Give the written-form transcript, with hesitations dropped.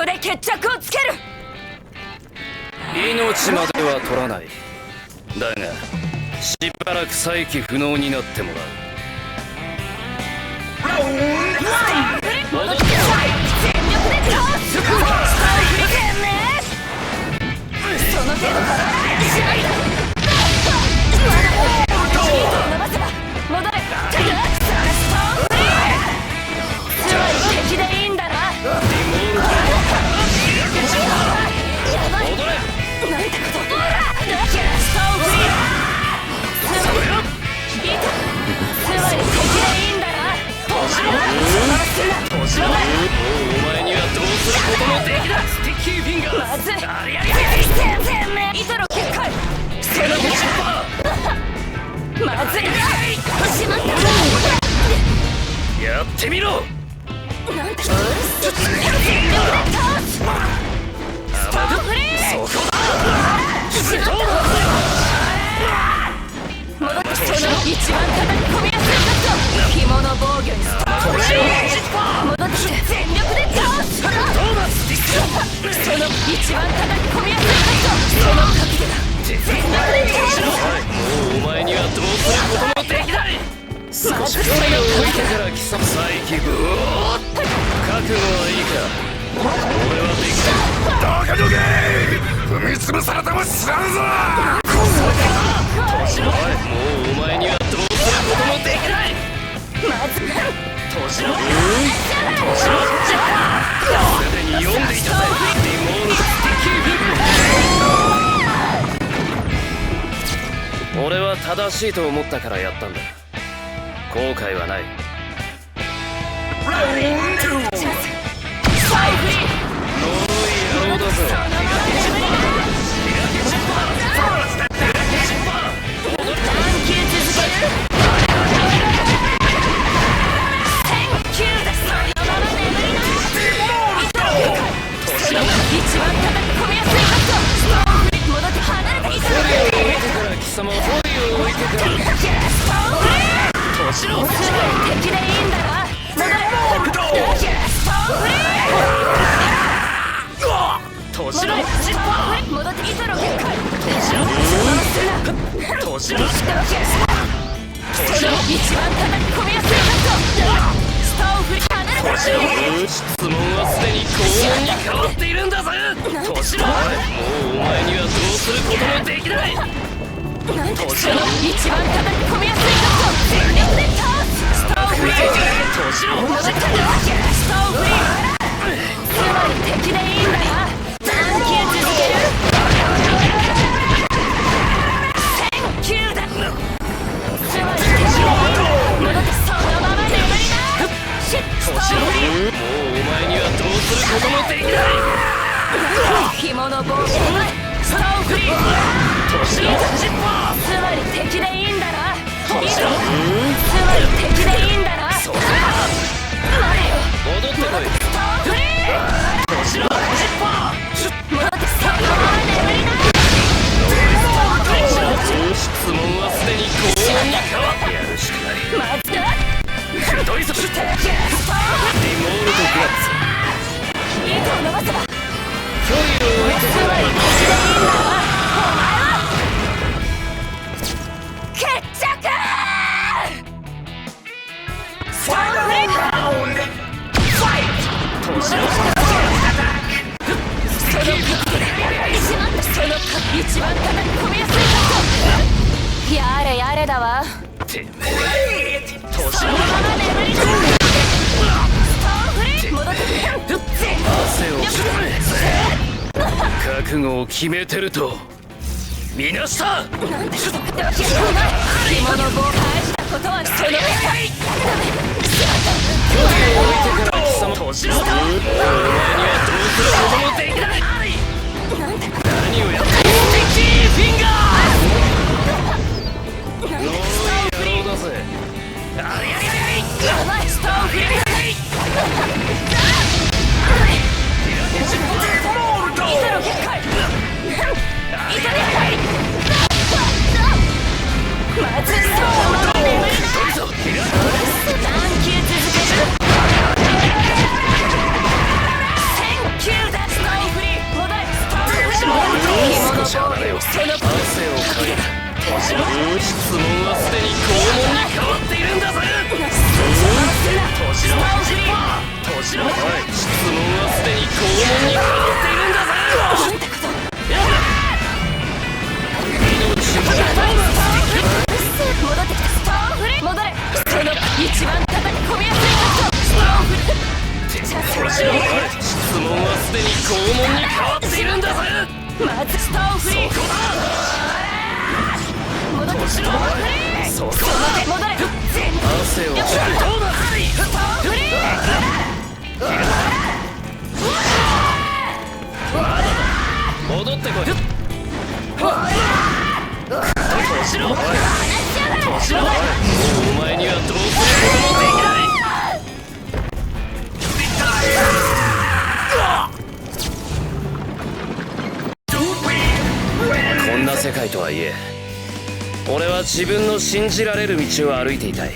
こで決着をつける。命までは取らない。だがしばらく再起不能になってもらう。戻ってこい。全力で倒す。その程度か。糸を伸ばせば戻れ。つまり敵でいいんだな。リモールやばい。戻れ。なんてこと。ストーンフリー。つまり敵でいいんだな。もうお前にはどうすることもできない。スティッキーフィンガー。まずい。糸の結界。セラミシッパまずい。しまった。ーやってみろ。なんて。全力で倒す。ストーンフリー。そこだ。しまった。戻ってその一番叩き込みやすいカット。紐の防御にストーンフリー。戻ってきて全力で倒す。その一番叩き込みやすいカット。その角度だ。全力で倒す。もうお前にはどうすることもできない。少し距離を置いてから貴様再起不覚悟はいいか。俺はできる。どけどけ踏み潰されても知らんぞ。もうお前にはどうすることもできない。まずい。すでに読んでいたぜ。リモールスティッキーフィン。俺は正しいと思ったからやったんだ。後悔はない。ファイフリー。ノーイ野郎だぞ。一番叩き込みやすいカット。戻って離れた。フォリを置いてから貴様フォリを置いてから年のつまり敵でいいんだな。戻れ。年の戻って糸の結界。年の一番叩き込みやすいカット。ストーンフリー。離れた。質問はすでに高音に変わっているんだぜ。年のもうお前にはどうすることもできない。一番叩き込みやすいカット。全力で倒す。ストーンフリー。年の戻ってストーンフリー。つまり敵でいいんだな。何球続ける。1009だ。つまり敵でいいんだ。戻ってそのまま眠りな。ストーンフリー。もうお前にはどうすることもできない。紐の防御。ストーンフリー。つまり敵でいいんだな。つまり敵でいいんだな。戻ってこい。ストーンフリー。戻ってそのまま眠りな。質問はすでに高音に変わってやるしかない。まずだ。太いぞ。リモールとグラッツ。糸を伸ばせば距離を置いてつまり敵でいいんだな。決着。ストーンフリー。ファイト。その角度でその一番叩き込みやすいカット。やれやれだわ。てめえそのまま眠りな。ストーンフリー。戻って汗を覚悟を決めてるとみなした。紐の棒返したことはその距離を置いてから貴様年のお前にはどうすることもできない。何をやってる。スティッキーフィンガー。ノーイ野郎だぜ。ありゃりゃりゃり。やばい。ストーンフリー。糸の結界。糸でまずそのまま眠りな。何球続ける。1009だ。の汗をかいた。質問はすでに拷問に変わっているんだぜ。質問はすでに拷問に変わっているんだぜ。命を戻ってきた。ストーンフリー戻れ。その一番叩き込みやすいカット。ストーンフリー質問はすでに拷問に変わっているんだぜ。まずストーンフリー戻ってストーンフリーその手戻れ。汗をかいた。ストーンフリー戻ってこい。お前にはどうすることもできない。こんな世界とはいえ、俺は自分の信じられる道を歩いていたい。